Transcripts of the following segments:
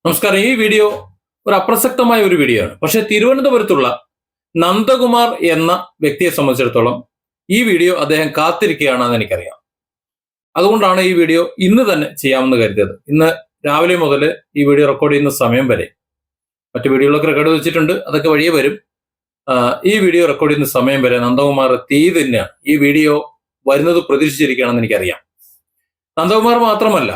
നമസ്കാരം. ഈ വീഡിയോ ഒരു അപ്രസക്തമായ ഒരു വീഡിയോ ആണ്. പക്ഷെ തിരുവനന്തപുരത്തുള്ള നന്ദകുമാർ എന്ന വ്യക്തിയെ സംബന്ധിച്ചിടത്തോളം ഈ വീഡിയോ അദ്ദേഹം കാത്തിരിക്കുകയാണെന്ന് എനിക്കറിയാം. അതുകൊണ്ടാണ് ഈ വീഡിയോ ഇന്ന് തന്നെ ചെയ്യാമെന്ന് കരുതിയത്. ഇന്ന് രാവിലെ മുതൽ ഈ വീഡിയോ റെക്കോർഡ് ചെയ്യുന്ന സമയം വരെ, മറ്റു വീഡിയോകളൊക്കെ റെക്കോർഡ് വെച്ചിട്ടുണ്ട്, അതൊക്കെ വഴിയെ വരും. ഈ വീഡിയോ റെക്കോർഡ് ചെയ്യുന്ന സമയം വരെ നന്ദകുമാർ തീ തന്നെയാണ്. ഈ വീഡിയോ വരുന്നത് പ്രതീക്ഷിച്ചിരിക്കുകയാണെന്ന് എനിക്കറിയാം. നന്ദകുമാർ മാത്രമല്ല,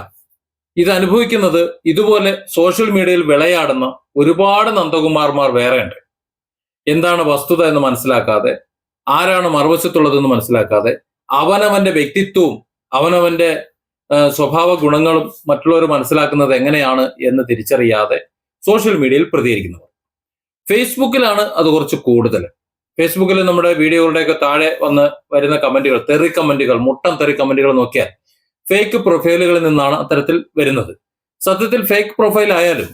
ഇത് അനുഭവിക്കുന്നത് ഇതുപോലെ സോഷ്യൽ മീഡിയയിൽ വിളയാടുന്ന ഒരുപാട് നന്ദകുമാർമാർ വേറെയുണ്ട്. എന്താണ് വസ്തുത എന്ന് മനസ്സിലാക്കാതെ, ആരാണ് മറുവശത്തുള്ളതെന്ന് മനസ്സിലാക്കാതെ, അവനവന്റെ വ്യക്തിത്വവും അവനവന്റെ സ്വഭാവ ഗുണങ്ങളും മറ്റുള്ളവർ മനസ്സിലാക്കുന്നത് എങ്ങനെയാണ് എന്ന് തിരിച്ചറിയാതെ സോഷ്യൽ മീഡിയയിൽ പ്രതികരിക്കുന്നവർ. ഫേസ്ബുക്കിലാണ് അത് കുറച്ച് കൂടുതൽ. ഫേസ്ബുക്കിൽ നമ്മുടെ വീഡിയോകളുടെയൊക്കെ താഴെ വരുന്ന കമന്റുകൾ, തെറി കമന്റുകൾ, മുട്ടൻ തെറി കമന്റുകൾ നോക്കിയാൽ ഫേക്ക് പ്രൊഫൈലുകളിൽ നിന്നാണ് അത്തരത്തിൽ വരുന്നത്. സത്യത്തിൽ ഫേക്ക് പ്രൊഫൈൽ ആയാലും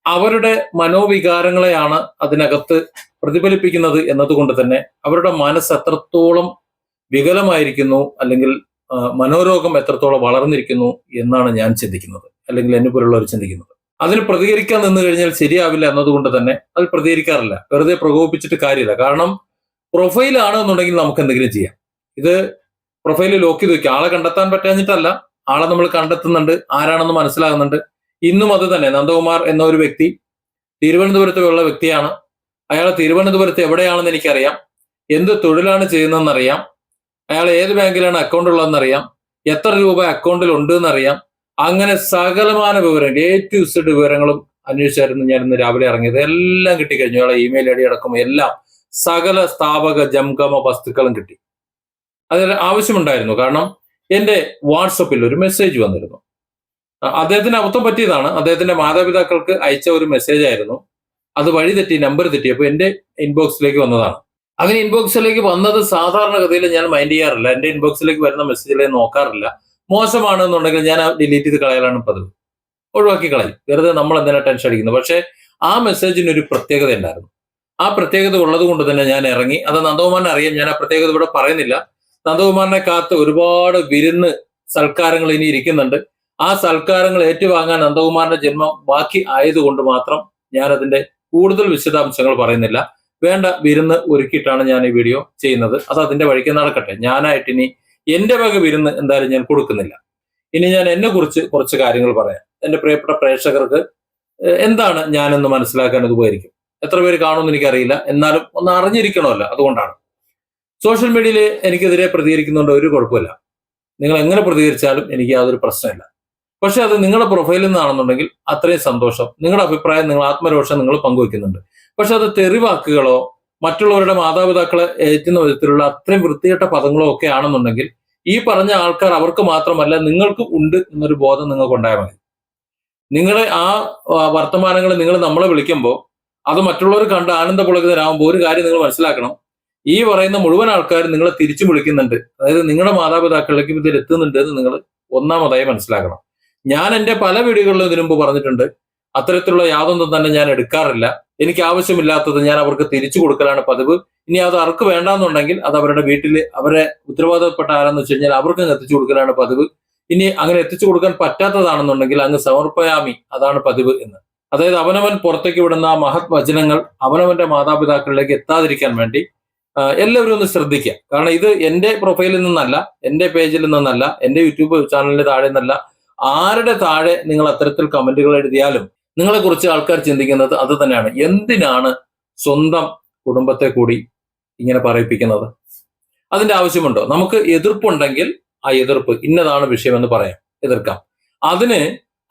അവരുടെ മനോവികാരങ്ങളെയാണ് അതിനകത്ത് പ്രതിഫലിപ്പിക്കുന്നത് എന്നതുകൊണ്ട് തന്നെ അവരുടെ മനസ്സ് എത്രത്തോളം വികലമായിരിക്കുന്നു, അല്ലെങ്കിൽ മനോരോഗം എത്രത്തോളം വളർന്നിരിക്കുന്നു എന്നാണ് ഞാൻ ചിന്തിക്കുന്നത്, അല്ലെങ്കിൽ എന്നെ പോലുള്ളവർ ചിന്തിക്കുന്നത്. അതിന് പ്രതികരിക്കാൻ നിന്ന് കഴിഞ്ഞാൽ ശരിയാവില്ല എന്നതുകൊണ്ട് തന്നെ അത് പ്രതികരിക്കാറില്ല. വെറുതെ പ്രകോപിപ്പിച്ചിട്ട് കാര്യമില്ല. കാരണം പ്രൊഫൈലാണ് എന്നുണ്ടെങ്കിൽ നമുക്ക് എന്തെങ്കിലും ചെയ്യാം. ഇത് പ്രൊഫൈല് ലോക്ക് ചെയ്ത് വെക്കുക. ആളെ കണ്ടെത്താൻ പറ്റാഞ്ഞിട്ടല്ല, ആളെ നമ്മൾ കണ്ടെത്തുന്നുണ്ട്, ആരാണെന്ന് മനസ്സിലാകുന്നുണ്ട്. ഇന്നും അത് തന്നെ. നന്ദകുമാർ എന്ന ഒരു വ്യക്തി തിരുവനന്തപുരത്തുള്ള വ്യക്തിയാണ്. അയാൾ തിരുവനന്തപുരത്ത് എവിടെയാണെന്ന് എനിക്കറിയാം, എന്ത് തൊഴിലാണ് ചെയ്യുന്നതെന്നറിയാം, അയാൾ ഏത് ബാങ്കിലാണ് അക്കൗണ്ട് ഉള്ളതെന്നറിയാം, എത്ര രൂപ അക്കൗണ്ടിൽ ഉണ്ട് എന്നറിയാം. അങ്ങനെ സകലമാന വിവരം, A to Z വിവരങ്ങളും അന്വേഷിച്ചായിരുന്നു ഞാൻ ഇന്ന് രാവിലെ ഇറങ്ങിയത്. എല്ലാം കിട്ടിക്കഴിഞ്ഞു. അയാളെ ഇമെയിൽ ഐ ഡി അടക്കം എല്ലാം, സകല സ്ഥാപക ജംഗമ വസ്തുക്കളും കിട്ടി. അതിന് ആവശ്യമുണ്ടായിരുന്നു. കാരണം എൻ്റെ വാട്സപ്പിൽ ഒരു മെസ്സേജ് വന്നിരുന്നു. അദ്ദേഹത്തിന് അബദ്ധം പറ്റിയതാണ്. അദ്ദേഹത്തിന്റെ മാതാപിതാക്കൾക്ക് അയച്ച ഒരു മെസ്സേജ് ആയിരുന്നു. അത് വഴി തെറ്റി, നമ്പർ തെറ്റിയപ്പോൾ എൻ്റെ ഇൻബോക്സിലേക്ക് വന്നതാണ്. അങ്ങനെ ഇൻബോക്സിലേക്ക് വന്നത് സാധാരണഗതിയിൽ ഞാൻ മൈൻഡ് ചെയ്യാറില്ല. എൻ്റെ ഇൻബോക്സിലേക്ക് വരുന്ന മെസ്സേജിലേക്ക് നോക്കാറില്ല. മോശമാണെന്നുണ്ടെങ്കിൽ ഞാൻ ഡിലീറ്റ് ചെയ്ത് കളയലാണ് പതിവ്. ഒഴിവാക്കി കളയും. വെറുതെ നമ്മൾ എന്തിനാ ടെൻഷൻ അടിക്കുന്നത്. പക്ഷെ ആ മെസ്സേജിന് ഒരു പ്രത്യേകത ഉണ്ടായിരുന്നു. ആ പ്രത്യേകത ഉള്ളത് കൊണ്ട് തന്നെ ഞാൻ ഇറങ്ങി. അത് നന്ദകുമാറിനെ അറിയാം. ഞാൻ ആ പ്രത്യേകത ഇവിടെ പറയുന്നില്ല. നന്ദകുമാറിനെ കാത്ത് ഒരുപാട് വിരുന്ന് സൽക്കാരങ്ങൾ ഇനി ഇരിക്കുന്നുണ്ട്. ആ സൽക്കാരങ്ങൾ ഏറ്റുവാങ്ങാൻ നന്ദകുമാറിന്റെ ജന്മം ബാക്കി ആയതുകൊണ്ട് മാത്രം ഞാൻ അതിന്റെ കൂടുതൽ വിശദാംശങ്ങൾ പറയുന്നില്ല. വേണ്ട വിരുന്ന് ഒരുക്കിയിട്ടാണ് ഞാൻ ഈ വീഡിയോ ചെയ്യുന്നത്. അത് അതിന്റെ വഴിക്ക് നടക്കട്ടെ. ഞാനായിട്ട് ഇനി എന്റെ വക വിരുന്ന് എന്തായാലും ഞാൻ കൊടുക്കുന്നില്ല. ഇനി ഞാൻ എന്നെ കുറിച്ച് കുറച്ച് കാര്യങ്ങൾ പറയാം. എന്റെ പ്രിയപ്പെട്ട പ്രേക്ഷകർക്ക് എന്താണ് ഞാനെന്ന് മനസ്സിലാക്കാൻ ഇത് ഉപകരിക്കും. എത്ര പേര് കാണുമെന്ന് എനിക്കറിയില്ല, എന്നാലും ഒന്ന് അറിഞ്ഞിരിക്കണമല്ലോ. അതുകൊണ്ടാണ് സോഷ്യൽ മീഡിയയിൽ എനിക്കെതിരെ പ്രതികരിക്കുന്നുണ്ട്, ഒരു കുഴപ്പമില്ല. നിങ്ങൾ എങ്ങനെ പ്രതികരിച്ചാലും എനിക്ക് യാതൊരു പ്രശ്നമില്ല. പക്ഷെ അത് നിങ്ങളുടെ പ്രൊഫൈലിൽ നിന്നാണെന്നുണ്ടെങ്കിൽ അത്രയും സന്തോഷം. നിങ്ങളുടെ അഭിപ്രായം, നിങ്ങൾ ആത്മരോഷം നിങ്ങൾ പങ്കുവെക്കുന്നുണ്ട്. പക്ഷെ അത് തെറിവാക്കുകളോ മറ്റുള്ളവരുടെ മാതാപിതാക്കളെ ഏറ്റുന്ന വിധത്തിലുള്ള അത്രയും വൃത്തികെട്ട പദങ്ങളോ ഒക്കെ ആണെന്നുണ്ടെങ്കിൽ ഈ പറഞ്ഞ ആൾക്കാർ അവർക്ക് മാത്രമല്ല നിങ്ങൾക്കും ഉണ്ട് എന്നൊരു ബോധം നിങ്ങൾക്ക് ഉണ്ടായാൽ മതി. നിങ്ങളെ ആ വർത്തമാനങ്ങൾ നിങ്ങൾ നമ്മളെ വിളിക്കുമ്പോൾ അത് മറ്റുള്ളവർ കണ്ട് ആനന്ദപുളകിതരാകുമ്പോൾ ഒരു കാര്യം നിങ്ങൾ മനസ്സിലാക്കണം. ഈ പറയുന്ന മുഴുവൻ ആൾക്കാരും നിങ്ങളെ തിരിച്ചു വിളിക്കുന്നുണ്ട്. അതായത് നിങ്ങളുടെ മാതാപിതാക്കളിലേക്ക് ഇതിൽ എത്തുന്നുണ്ട് എന്ന് നിങ്ങൾ ഒന്നാമതായി മനസ്സിലാക്കണം. ഞാൻ എൻ്റെ പല വീഡിയോകളിലും ഇതിനു മുമ്പ് പറഞ്ഞിട്ടുണ്ട്, അത്തരത്തിലുള്ള യാതൊന്നും തന്നെ ഞാൻ എടുക്കാറില്ല. എനിക്ക് ആവശ്യമില്ലാത്തത് ഞാൻ അവർക്ക് തിരിച്ചു കൊടുക്കലാണ് പതിവ്. ഇനി അത് അവർക്ക് വേണ്ടാന്നുണ്ടെങ്കിൽ അത് അവരുടെ വീട്ടിൽ അവരെ ഉത്തരവാദിത്തപ്പെട്ട ആരെന്ന് വെച്ച് കഴിഞ്ഞാൽ അവർക്ക് എത്തിച്ചു കൊടുക്കലാണ് പതിവ്. ഇനി അങ്ങനെ എത്തിച്ചു കൊടുക്കാൻ പറ്റാത്തതാണെന്നുണ്ടെങ്കിൽ അങ്ങ് സമർപ്പയാമി, അതാണ് പതിവ് എന്ന്. അതായത് അവനവൻ പുറത്തേക്ക് വിടുന്ന ആ മഹത് വചനങ്ങൾ അവനവന്റെ മാതാപിതാക്കളിലേക്ക് എത്താതിരിക്കാൻ വേണ്ടി എല്ലാവരും ഒന്ന് ശ്രദ്ധിക്കുക. കാരണം ഇത് എൻ്റെ പ്രൊഫൈലിൽ നിന്നല്ല, എൻ്റെ പേജിൽ നിന്നല്ല, എൻ്റെ യൂട്യൂബ് ചാനലിന്റെ താഴെ നിന്നല്ല. ആരുടെ താഴെ നിങ്ങൾ അത്തരത്തിൽ കമന്റുകൾ എഴുതിയാലും നിങ്ങളെ കുറിച്ച് ആൾക്കാർ ചിന്തിക്കുന്നത് അത് തന്നെയാണ്. എന്തിനാണ് സ്വന്തം കുടുംബത്തെ കൂടി ഇങ്ങനെ പറയിപ്പിക്കുന്നത്? അതിന്റെ ആവശ്യമുണ്ടോ? നമുക്ക് എതിർപ്പുണ്ടെങ്കിൽ ആ എതിർപ്പ് ഇന്നതാണ് വിഷയമെന്ന് പറയാം, എതിർക്കാം. അതിന്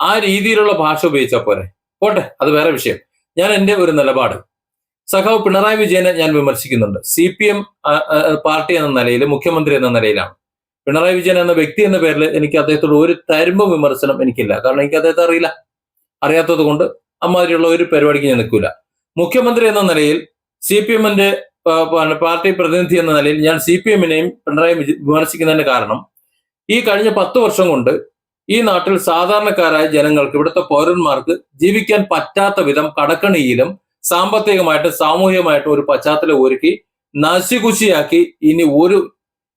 ആ രീതിയിലുള്ള ഭാഷ ഉപയോഗിച്ചാൽ പോരെ. പോട്ടെ, അത് വേറെ വിഷയം. ഞാൻ എൻ്റെ ഒരു നിലപാട്, സഖാവ് പിണറായി വിജയനെ ഞാൻ വിമർശിക്കുന്നുണ്ട്. CPM പാർട്ടി എന്ന നിലയിൽ, മുഖ്യമന്ത്രി എന്ന നിലയിലാണ്. പിണറായി വിജയൻ എന്ന വ്യക്തി എന്ന പേരിൽ എനിക്ക് അദ്ദേഹത്തോട് ഒരു തരുമ്പ് വിമർശനം എനിക്കില്ല. കാരണം എനിക്ക് അദ്ദേഹത്തെ അറിയില്ല. അറിയാത്തത് കൊണ്ട് അമ്മാതിരിയുള്ള ഒരു പരിപാടിക്ക് ഞാൻ നിൽക്കൂല. മുഖ്യമന്ത്രി എന്ന നിലയിൽ, CPM-ന്റെ പാർട്ടി പ്രതിനിധി എന്ന നിലയിൽ ഞാൻ CPM-നെയും പിണറായി വിമർശിക്കുന്നതിന്റെ കാരണം, ഈ കഴിഞ്ഞ 10 വർഷം കൊണ്ട് ഈ നാട്ടിൽ സാധാരണക്കാരായ ജനങ്ങൾക്ക്, ഇവിടുത്തെ പൗരന്മാർക്ക് ജീവിക്കാൻ പറ്റാത്ത വിധം കടക്കണിയിലും സാമ്പത്തികമായിട്ടും സാമൂഹികമായിട്ടും ഒരു പശ്ചാത്തലം ഒരുക്കി നശികുശിയാക്കി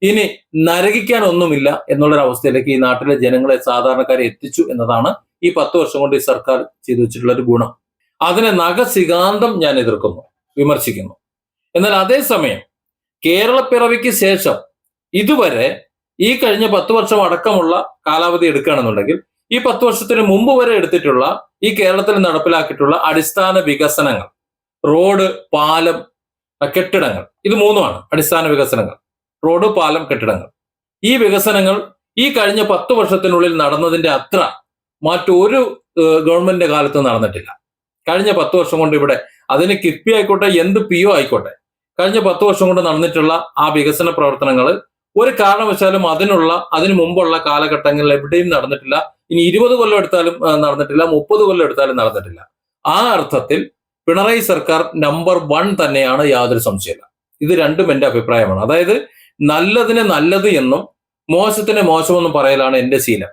ഇനി നരകിക്കാൻ ഒന്നുമില്ല എന്നുള്ളൊരവസ്ഥയിലേക്ക് ഈ നാട്ടിലെ ജനങ്ങളെ, സാധാരണക്കാരെ എത്തിച്ചു എന്നതാണ് ഈ 10 വർഷം കൊണ്ട് ഈ സർക്കാർ ചെയ്തു വെച്ചിട്ടുള്ള ഒരു ഗുണം. അതിനെ നഖശികാന്തം ഞാൻ എതിർക്കുന്നു, വിമർശിക്കുന്നു. എന്നാൽ അതേസമയം കേരളപ്പിറവിക്ക് ശേഷം ഇതുവരെ ഈ കഴിഞ്ഞ 10 വർഷം അടക്കമുള്ള കാലാവധി എടുക്കുകയാണെന്നുണ്ടെങ്കിൽ ഈ 10 വർഷത്തിന് മുമ്പ് വരെ എടുത്തിട്ടുള്ള ഈ കേരളത്തിൽ നടപ്പിലാക്കിയിട്ടുള്ള അടിസ്ഥാന വികസനങ്ങൾ, റോഡ്, പാലം, കെട്ടിടങ്ങൾ, ഇത് മൂന്നുമാണ് അടിസ്ഥാന വികസനങ്ങൾ. റോഡ്, പാലം, കെട്ടിടങ്ങൾ. ഈ വികസനങ്ങൾ ഈ കഴിഞ്ഞ 10 വർഷത്തിനുള്ളിൽ നടന്നതിന്റെ അത്ര മറ്റൊരു ഗവൺമെന്റിന്റെ കാലത്ത് നടന്നിട്ടില്ല. കഴിഞ്ഞ 10 വർഷം കൊണ്ട് ഇവിടെ അതിന് കിഫ്ബി ആയിക്കോട്ടെ, എന്ത് PO ആയിക്കോട്ടെ, കഴിഞ്ഞ 10 വർഷം കൊണ്ട് നടന്നിട്ടുള്ള ആ വികസന പ്രവർത്തനങ്ങൾ ഒരു കാരണവശാലും അതിനു മുമ്പുള്ള കാലഘട്ടങ്ങളിൽ എവിടെയും നടന്നിട്ടില്ല. ഇനി 20 കൊല്ലം എടുത്താലും നടന്നിട്ടില്ല, 30 കൊല്ലം എടുത്താലും നടന്നിട്ടില്ല. ആ അർത്ഥത്തിൽ പിണറായി സർക്കാർ നമ്പർ 1 തന്നെയാണ്, യാതൊരു സംശയമില്ല. ഇത് രണ്ടും എന്റെ അഭിപ്രായമാണ്. അതായത് നല്ലതിന് നല്ലത് എന്നും മോശത്തിന് മോശമെന്നും പറയലാണ് എന്റെ ശീലം.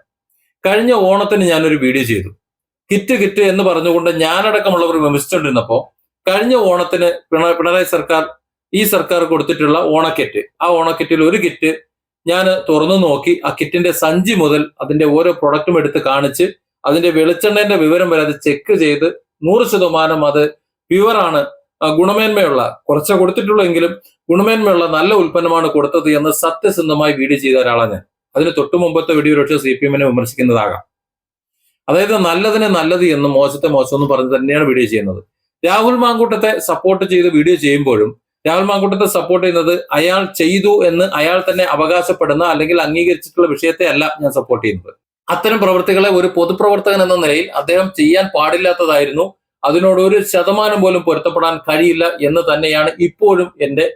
കഴിഞ്ഞ ഓണത്തിന് ഞാനൊരു വീഡിയോ ചെയ്തു. കിറ്റ് എന്ന് പറഞ്ഞുകൊണ്ട് ഞാനടക്കമുള്ളവർ വിമർശിച്ചുകൊണ്ടിരുന്നപ്പോൾ കഴിഞ്ഞ ഓണത്തിന് പിണറായി സർക്കാർ, ഈ സർക്കാർ കൊടുത്തിട്ടുള്ള ഓണക്കിറ്റ്, ആ ഓണക്കിറ്റിൽ ഒരു കിറ്റ് ഞാൻ തുറന്നു നോക്കി. ആ കിറ്റിന്റെ സഞ്ചി മുതൽ അതിന്റെ ഓരോ പ്രൊഡക്റ്റും എടുത്ത് കാണിച്ച് അതിന്റെ വെളിച്ചെണ്ണന്റെ വിവരം വരെ അത് ചെക്ക് ചെയ്ത് 100% അത് പ്യുവറാണ്, ഗുണമേന്മയുള്ള, കുറച്ച് കൊടുത്തിട്ടുള്ളെങ്കിലും ഗുണമേന്മയുള്ള നല്ല ഉൽപ്പന്നമാണ് കൊടുത്തത് എന്ന് സത്യസന്ധമായി വീഡിയോ ചെയ്ത ഒരാളാണ് ഞാൻ. അതിന് തൊട്ടു മുമ്പത്തെ വീഡിയോ പക്ഷേ CPM-നെ വിമർശിക്കുന്നതാകാം. അതായത് നല്ലതിനെ നല്ലത് എന്നും മോശത്തെ മോശം എന്നും പറഞ്ഞ് തന്നെയാണ് വീഡിയോ ചെയ്യുന്നത്. രാഹുൽ മാങ്കൂട്ടത്തെ സപ്പോർട്ട് ചെയ്ത് വീഡിയോ ചെയ്യുമ്പോഴും രാഹുൽ മാങ്കൂട്ടത്തെ സപ്പോർട്ട് ചെയ്യുന്നത് അയാൾ ചെയ്തു എന്ന് അയാൾ തന്നെ അവകാശപ്പെടുന്ന അല്ലെങ്കിൽ അംഗീകരിച്ചിട്ടുള്ള വിഷയത്തെ അല്ല ഞാൻ സപ്പോർട്ട് ചെയ്യുന്നത്. അത്തരം പ്രവൃത്തികളെ ഒരു പൊതുപ്രവർത്തകൻ എന്ന നിലയിൽ അദ്ദേഹം ചെയ്യാൻ പാടില്ലാത്തതായിരുന്നു. അതിനോട് 1% പോലും പൊരുത്തപ്പെടാൻ കഴിയില്ല എന്ന് തന്നെയാണ് ഇപ്പോഴും എന്റെ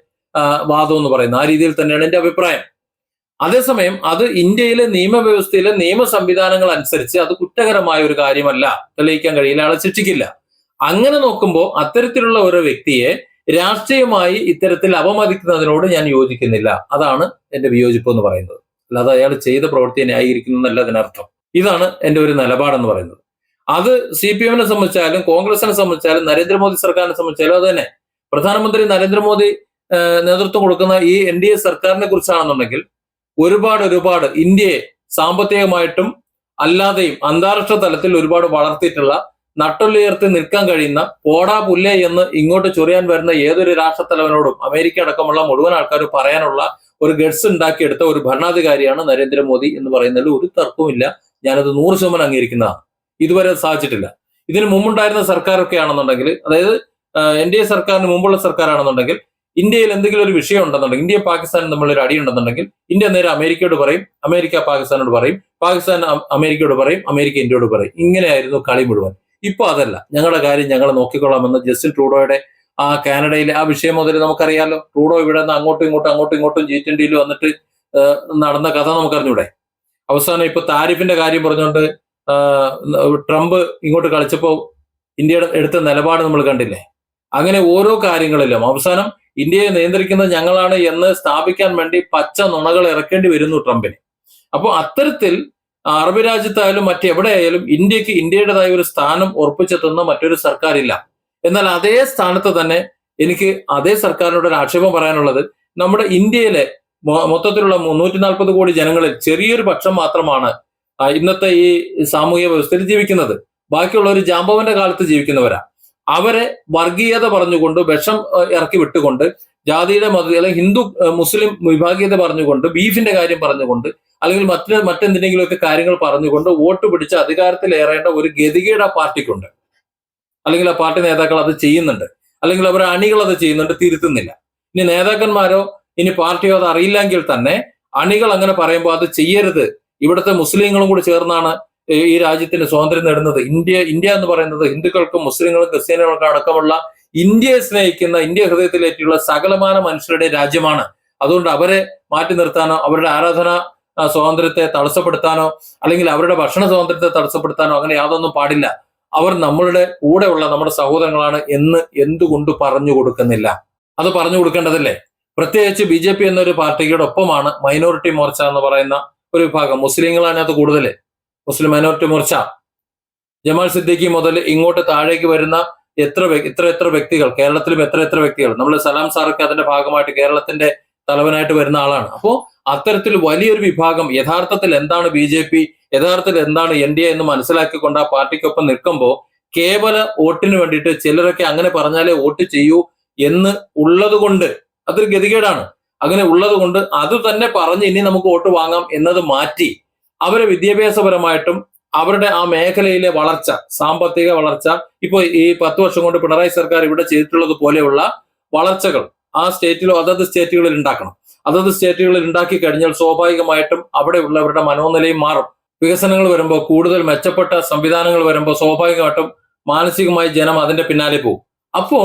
വാദം എന്ന് പറയുന്നത്. ആ രീതിയിൽ തന്നെയാണ് എന്റെ അഭിപ്രായം. അതേസമയം അത് ഇന്ത്യയിലെ നിയമവ്യവസ്ഥയിലെ നിയമ സംവിധാനങ്ങൾ അനുസരിച്ച് അത് കുറ്റകരമായ ഒരു കാര്യമല്ല, തെളിയിക്കാൻ കഴിയില്ല, ആളെ ശിക്ഷിക്കില്ല. അങ്ങനെ നോക്കുമ്പോൾ അത്തരത്തിലുള്ള ഒരു വ്യക്തിയെ രാഷ്ട്രീയമായി ഇത്തരത്തിൽ അപമതിക്കുന്നതിനോട് ഞാൻ യോജിക്കുന്നില്ല. അതാണ് എന്റെ വിയോജിപ്പ് എന്ന് പറയുന്നത്. അല്ലാതെ അയാൾ ചെയ്ത പ്രവൃത്തിയെ ന്യായീകരിക്കുന്നു എന്നല്ല അതിനർത്ഥം. ഇതാണ് എന്റെ ഒരു നിലപാടെന്ന് പറയുന്നത്. അത് CPM-നെ സംബന്ധിച്ചാലും കോൺഗ്രസിനെ സംബന്ധിച്ചാലും നരേന്ദ്രമോദി സർക്കാരിനെ സംബന്ധിച്ചാലും അത് തന്നെ. പ്രധാനമന്ത്രി നരേന്ദ്രമോദി നേതൃത്വം കൊടുക്കുന്ന ഈ NDA സർക്കാരിനെ കുറിച്ചാണെന്നുണ്ടെങ്കിൽ ഒരുപാട് ഇന്ത്യയെ സാമ്പത്തികമായിട്ടും അല്ലാതെയും അന്താരാഷ്ട്ര തലത്തിൽ ഒരുപാട് വളർത്തിയിട്ടുള്ള, നട്ടുള്ളിയർത്തി നിൽക്കാൻ കഴിയുന്ന, പോടാ പുല്ലേ എന്ന് ഇങ്ങോട്ട് ചൊറിയാൻ വരുന്ന ഏതൊരു രാഷ്ട്രത്തലവനോടും അമേരിക്ക അടക്കമുള്ള മുഴുവൻ ആൾക്കാർ പറയാനുള്ള ഒരു ഗഡ്സ് ഉണ്ടാക്കിയെടുത്ത ഒരു ഭരണാധികാരിയാണ് നരേന്ദ്രമോദി എന്ന് പറയുന്നതിൽ ഒരു തർക്കവുമില്ല. ഞാനത് 100% അംഗീകരിക്കുന്നതാണ്. ഇതുവരെ സാധിച്ചിട്ടില്ല. ഇതിന് മുമ്പുണ്ടായിരുന്ന സർക്കാരൊക്കെ ആണെന്നുണ്ടെങ്കിൽ, അതായത് NDA സർക്കാരിന് മുമ്പുള്ള സർക്കാരാണെന്നുണ്ടെങ്കിൽ, ഇന്ത്യയിൽ എന്തെങ്കിലും ഒരു വിഷയം ഉണ്ടെന്നുണ്ടെങ്കിൽ, ഇന്ത്യ പാകിസ്ഥാനും തമ്മിലൊരു അടി ഉണ്ടെന്നുണ്ടെങ്കിൽ ഇന്ത്യ നേരെ അമേരിക്കയോട് പറയും, അമേരിക്ക പാകിസ്ഥാനോട് പറയും, പാകിസ്ഥാൻ അമേരിക്കയോട് പറയും, അമേരിക്ക ഇന്ത്യയോട് പറയും. ഇങ്ങനെയായിരുന്നു കളി മുഴുവൻ. ഇപ്പൊ അതല്ല. ഞങ്ങളുടെ കാര്യം ഞങ്ങൾ നോക്കിക്കൊള്ളാമെന്ന് ജസ്റ്റിൻ ട്രൂഡോയുടെ ആ കാനഡയിലെ ആ വിഷയം മുതൽ നമുക്കറിയാലോ. ട്രൂഡോ ഇവിടെ നിന്ന് അങ്ങോട്ടും ഇങ്ങോട്ടും G20 വന്നിട്ട് നടന്ന കഥ നമുക്കറിഞ്ഞൂടെ. അവസാനം ഇപ്പൊ താരിഫിന്റെ കാര്യം പറഞ്ഞുകൊണ്ട് ട്രംപ് ഇങ്ങോട്ട് കളിച്ചപ്പോ ഇന്ത്യയുടെ എടുത്ത നിലപാട് നമ്മൾ കണ്ടില്ലേ. അങ്ങനെ ഓരോ കാര്യങ്ങളിലും അവസാനം ഇന്ത്യയെ നിയന്ത്രിക്കുന്നത് ഞങ്ങളാണ് എന്ന് സ്ഥാപിക്കാൻ വേണ്ടി പച്ച നുണകൾ ഇറക്കേണ്ടി വരുന്നു ട്രംപിന്. അപ്പോൾ അത്തരത്തിൽ അറബ് രാജ്യത്തായാലും മറ്റെവിടെയായാലും ഇന്ത്യക്ക് ഇന്ത്യയുടേതായ ഒരു സ്ഥാനം ഉറപ്പിച്ചെത്തുന്ന മറ്റൊരു സർക്കാരില്ല. എന്നാൽ അതേ സ്ഥാനത്ത് തന്നെ എനിക്ക് അതേ സർക്കാരിനോട് ഒരു ആക്ഷേപം പറയാനുള്ളത്, നമ്മുടെ ഇന്ത്യയിലെ മൊത്തത്തിലുള്ള 340 കോടി ജനങ്ങളിൽ ചെറിയൊരു പക്ഷം മാത്രമാണ് ഇന്നത്തെ ഈ സാമൂഹിക വ്യവസ്ഥയിൽ ജീവിക്കുന്നത്. ബാക്കിയുള്ളവർ ജാമ്പവന്റെ കാലത്ത് ജീവിക്കുന്നവരാ. അവരെ വർഗീയത പറഞ്ഞുകൊണ്ട്, വിഷം ഇറക്കി വിട്ടുകൊണ്ട്, ജാതിയുടെ മതം അല്ലെങ്കിൽ ഹിന്ദു മുസ്ലിം വിഭാഗീയത പറഞ്ഞുകൊണ്ട്, ബീഫിന്റെ കാര്യം പറഞ്ഞുകൊണ്ട്, അല്ലെങ്കിൽ മറ്റെന്തിനെങ്കിലുമൊക്കെ കാര്യങ്ങൾ പറഞ്ഞുകൊണ്ട് വോട്ട് പിടിച്ച് അധികാരത്തിലേറേണ്ട ഒരു ഗതികേട് ആ പാർട്ടിക്കുണ്ട്. അല്ലെങ്കിൽ ആ പാർട്ടി നേതാക്കൾ അത് ചെയ്യുന്നുണ്ട്, അല്ലെങ്കിൽ അവരുടെ അണികൾ അത് ചെയ്യുന്നുണ്ട്, തിരുത്തുന്നില്ല. ഇനി നേതാക്കന്മാരോ ഇനി പാർട്ടിയോ അത് അറിയില്ലെങ്കിൽ തന്നെ അണികൾ അങ്ങനെ പറയുമ്പോൾ അത് ചെയ്യരുത്, ഇവിടുത്തെ മുസ്ലിങ്ങളും കൂടി ചേർന്നാണ് ഈ രാജ്യത്തിന് സ്വാതന്ത്ര്യം നേടുന്നത്, ഇന്ത്യ എന്ന് പറയുന്നത് ഹിന്ദുക്കൾക്കും മുസ്ലിങ്ങൾക്കും ക്രിസ്ത്യാനികൾക്കും അടക്കമുള്ള ഇന്ത്യയെ സ്നേഹിക്കുന്ന, ഇന്ത്യ ഹൃദയത്തിലേറ്റുള്ള സകലമാന മനുഷ്യരുടെ രാജ്യമാണ്. അതുകൊണ്ട് അവരെ മാറ്റി നിർത്താനോ അവരുടെ ആരാധന സ്വാതന്ത്ര്യത്തെ തടസ്സപ്പെടുത്താനോ അല്ലെങ്കിൽ അവരുടെ ഭക്ഷണ സ്വാതന്ത്ര്യത്തെ തടസ്സപ്പെടുത്താനോ അങ്ങനെ യാതൊന്നും പാടില്ല. അവർ നമ്മളുടെ കൂടെയുള്ള നമ്മുടെ സഹോദരങ്ങളാണ് എന്ന് എന്തുകൊണ്ട് പറഞ്ഞു കൊടുക്കുന്നില്ല? അത് പറഞ്ഞു കൊടുക്കേണ്ടതല്ലേ? പ്രത്യേകിച്ച് BJP എന്നൊരു പാർട്ടിയുടെ ഒപ്പമാണ് മൈനോറിറ്റി മോർച്ച എന്ന് പറയുന്ന ഒരു വിഭാഗം. മുസ്ലിങ്ങളാണ് അതിനകത്ത് കൂടുതൽ. മുസ്ലിം മൈനോറിറ്റി മോർച്ച, ജമാൽ സിദ്ദീഖി മുതൽ ഇങ്ങോട്ട് താഴേക്ക് വരുന്ന എത്ര വ്യക്തികൾ, കേരളത്തിലും എത്ര വ്യക്തികൾ. നമ്മൾ സലാം സാറൊക്കെ അതിന്റെ ഭാഗമായിട്ട് കേരളത്തിന്റെ തലവനായിട്ട് വരുന്ന ആളാണ്. അപ്പോൾ അത്തരത്തിൽ വലിയൊരു വിഭാഗം യഥാർത്ഥത്തിൽ എന്താണ് BJP, യഥാർത്ഥത്തിൽ എന്താണ് NDA എന്ന് മനസ്സിലാക്കിക്കൊണ്ട് ആ പാർട്ടിക്കൊപ്പം നിൽക്കുമ്പോൾ കേവല വോട്ടിന് വേണ്ടിയിട്ട് ചിലരൊക്കെ അങ്ങനെ പറഞ്ഞാലേ വോട്ട് ചെയ്യൂ എന്ന് ഉള്ളത് കൊണ്ട് അതൊരു ഗതികേടാണ്. അങ്ങനെ ഉള്ളത് കൊണ്ട് അത് തന്നെ പറഞ്ഞ് ഇനി നമുക്ക് വോട്ട് വാങ്ങാം എന്നത് മാറ്റി അവരെ വിദ്യാഭ്യാസപരമായിട്ടും അവരുടെ ആ മേഖലയിലെ വളർച്ച, സാമ്പത്തിക വളർച്ച, ഇപ്പൊ ഈ 10 വർഷം കൊണ്ട് പിണറായി സർക്കാർ ഇവിടെ ചെയ്തിട്ടുള്ളത് പോലെയുള്ള വളർച്ചകൾ ആ സ്റ്റേറ്റിലോ അതത് സ്റ്റേറ്റുകളിൽ ഉണ്ടാക്കണം. അതത് സ്റ്റേറ്റുകളിൽ ഉണ്ടാക്കി കഴിഞ്ഞാൽ സ്വാഭാവികമായിട്ടും അവിടെ ഉള്ളവരുടെ മനോനിലയും മാറും. വികസനങ്ങൾ വരുമ്പോൾ, കൂടുതൽ മെച്ചപ്പെട്ട സംവിധാനങ്ങൾ വരുമ്പോൾ സ്വാഭാവികമായിട്ടും മാനസികമായി ജനം അതിന്റെ പിന്നാലെ പോകും. അപ്പോ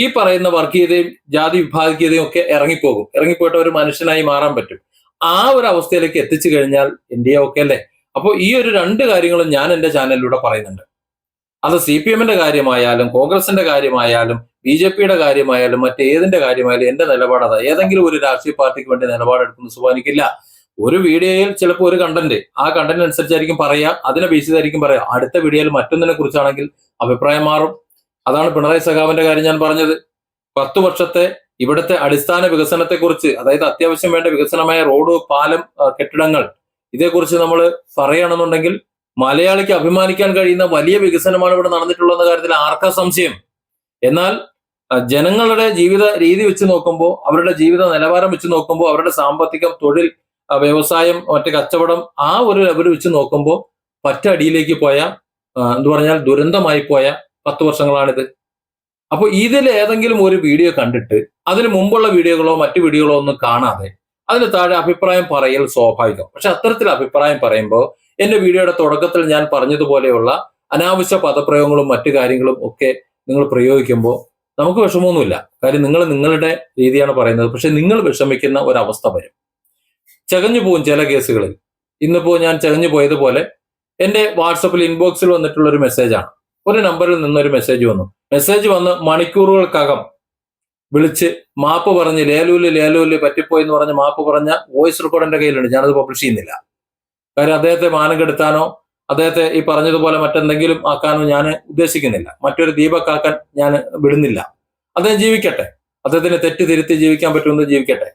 ഈ പറയുന്ന വർഗീയതയും ജാതി വിഭാഗീയതയും ഒക്കെ ഇറങ്ങിപ്പോയിട്ട് ഒരു മനുഷ്യനായി മാറാൻ പറ്റും. ആ ഒരു അവസ്ഥയിലേക്ക് എത്തിച്ചു കഴിഞ്ഞാൽ ഇന്ത്യ ഓക്കെ അല്ലേ? അപ്പോൾ ഈ ഒരു 2 കാര്യങ്ങളും ഞാൻ എന്റെ ചാനലിലൂടെ പറയുന്നുണ്ട്. അത് CPM-ന്റെ കാര്യമായാലും കോൺഗ്രസിന്റെ കാര്യമായാലും BJP-യുടെ കാര്യമായാലും മറ്റേതിന്റെ കാര്യമായാലും എന്റെ നിലപാട് അതാ. ഏതെങ്കിലും ഒരു രാഷ്ട്രീയ പാർട്ടിക്ക് വേണ്ടി നിലപാടെടുക്കുന്ന സുഖാനിക്കില്ല. ഒരു വീഡിയോയിൽ ചിലപ്പോൾ ഒരു കണ്ടന്റ്, ആ കണ്ടന്റ് അനുസരിച്ചായിരിക്കും പറയുക, അതിനെ ബേസ് ചെയ്തായിരിക്കും പറയുക. അടുത്ത വീഡിയോയിൽ മറ്റൊന്നിനെ കുറിച്ചാണെങ്കിൽ അഭിപ്രായം മാറും. അതാണ് പിണറായി സഖാവിന്റെ കാര്യം ഞാൻ പറഞ്ഞത്. 10 വർഷത്തെ ഇവിടുത്തെ അടിസ്ഥാന വികസനത്തെക്കുറിച്ച്, അതായത് അത്യാവശ്യം വേണ്ട വികസനമായ റോഡ്, പാലം, കെട്ടിടങ്ങൾ, ഇതേക്കുറിച്ച് നമ്മൾ പറയുകയാണെന്നുണ്ടെങ്കിൽ മലയാളിക്ക് അഭിമാനിക്കാൻ കഴിയുന്ന വലിയ വികസനമാണ് ഇവിടെ നടന്നിട്ടുള്ള കാര്യത്തിൽ ആർക്കാ സംശയം? എന്നാൽ ജനങ്ങളുടെ ജീവിത രീതി വെച്ച് നോക്കുമ്പോൾ, അവരുടെ ജീവിത നിലവാരം വെച്ച് നോക്കുമ്പോൾ, അവരുടെ സാമ്പത്തികം, തൊഴിൽ, വ്യവസായം, മറ്റ് കച്ചവടം, ആ ഒരു ലെവൽ വെച്ച് നോക്കുമ്പോൾ പറ്റടിയിലേക്ക് പോയ, എന്ന് പറഞ്ഞാൽ ദുരന്തമായി പോയ 10 വർഷങ്ങളാണിത്. അപ്പൊ ഇതിൽ ഏതെങ്കിലും ഒരു വീഡിയോ കണ്ടിട്ട് അതിന് മുമ്പുള്ള വീഡിയോകളോ മറ്റു വീഡിയോകളോ ഒന്നും കാണാതെ അതിന് താഴെ അഭിപ്രായം പറയൽ സ്വാഭാവികം. പക്ഷെ അത്തരത്തിൽ അഭിപ്രായം പറയുമ്പോൾ എന്റെ വീഡിയോയുടെ തുടക്കത്തിൽ ഞാൻ പറഞ്ഞതുപോലെയുള്ള അനാവശ്യ പദപ്രയോഗങ്ങളും മറ്റു കാര്യങ്ങളും ഒക്കെ നിങ്ങൾ പ്രയോഗിക്കുമ്പോൾ നമുക്ക് വിഷമമൊന്നുമില്ല. കാര്യം നിങ്ങൾ നിങ്ങളുടെ രീതിയാണ് പറയുന്നത്. പക്ഷെ നിങ്ങൾ വിഷമിക്കുന്ന ഒരവസ്ഥ വരും, ചകഞ്ഞു പോകും ചില കേസുകളിൽ. ഇന്നിപ്പോ ഞാൻ ചകഞ്ഞു പോയതുപോലെ എന്റെ വാട്സപ്പിൽ ഇൻബോക്സിൽ വന്നിട്ടുള്ള ഒരു മെസ്സേജാണ്. ഒരു നമ്പറിൽ നിന്നൊരു മെസ്സേജ് വന്ന് മണിക്കൂറുകൾക്കകം വിളിച്ച് മാപ്പ് പറഞ്ഞ് ലേലൂല് പറ്റിപ്പോയി എന്ന് പറഞ്ഞ് മാപ്പ് പറഞ്ഞ വോയിസ് റെക്കോർഡ് എന്റെ കയ്യിലുണ്ട്. ഞാനത് പബ്ലിഷ് ചെയ്യുന്നില്ല. കാര്യം അദ്ദേഹത്തെ മാനം കെടുത്താനോ അദ്ദേഹത്തെ ഈ പറഞ്ഞതുപോലെ മറ്റെന്തെങ്കിലും ആക്കാനോ ഞാൻ ഉദ്ദേശിക്കുന്നില്ല. മറ്റൊരു ദീപക്കാക്കാൻ ഞാൻ വിടുന്നില്ല. അദ്ദേഹം ജീവിക്കട്ടെ, അദ്ദേഹത്തിന് തെറ്റ് തിരുത്തി ജീവിക്കാൻ പറ്റുമെന്ന് ജീവിക്കട്ടെ.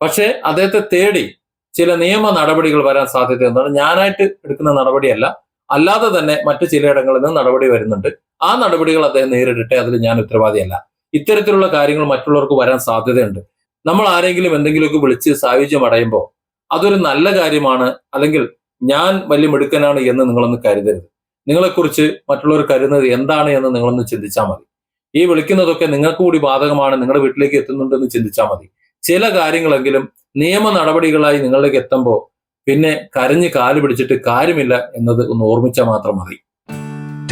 പക്ഷേ അദ്ദേഹത്തെ തേടി ചില നിയമ നടപടികൾ വരാൻ സാധ്യതയുണ്ട്. ഞാനായിട്ട് എടുക്കുന്ന നടപടിയല്ല, അല്ലാതെ തന്നെ മറ്റു ചിലയിടങ്ങളിൽ നിന്ന് നടപടി വരുന്നുണ്ട്. ആ നടപടികൾ അദ്ദേഹം നേരിടട്ടെ, അതിൽ ഞാൻ ഉത്തരവാദിയല്ല. ഇത്തരത്തിലുള്ള കാര്യങ്ങൾ മറ്റുള്ളവർക്ക് വരാൻ സാധ്യതയുണ്ട്. നമ്മൾ ആരെങ്കിലും എന്തെങ്കിലുമൊക്കെ വിളിച്ച് സായുജ്യം അടയുമ്പോൾ അതൊരു നല്ല കാര്യമാണ്, അല്ലെങ്കിൽ ഞാൻ വലിയ മിടുക്കനാണ് എന്ന് നിങ്ങളൊന്ന് കരുതരുത്. നിങ്ങളെക്കുറിച്ച് മറ്റുള്ളവർ കരുതുന്നത് എന്താണ് എന്ന് നിങ്ങളൊന്ന് ചിന്തിച്ചാൽ മതി. ഈ വിളിക്കുന്നതൊക്കെ നിങ്ങൾക്ക് കൂടി ബാധകമാണ്, നിങ്ങളുടെ വീട്ടിലേക്ക് എത്തുന്നുണ്ടെന്ന് ചിന്തിച്ചാൽ മതി. ചില കാര്യങ്ങളെങ്കിലും നിയമ നടപടികളായി നിങ്ങളിലേക്ക് എത്തുമ്പോൾ പിന്നെ കരഞ്ഞ് കാല് പിടിച്ചിട്ട് കാര്യമില്ല എന്നത് ഒന്ന് ഓർമ്മിച്ചാൽ മാത്രം മതി.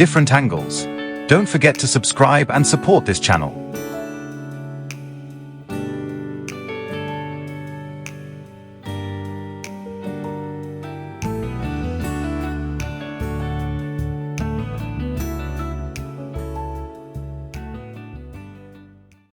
Different angles. Don't forget to subscribe and support this channel.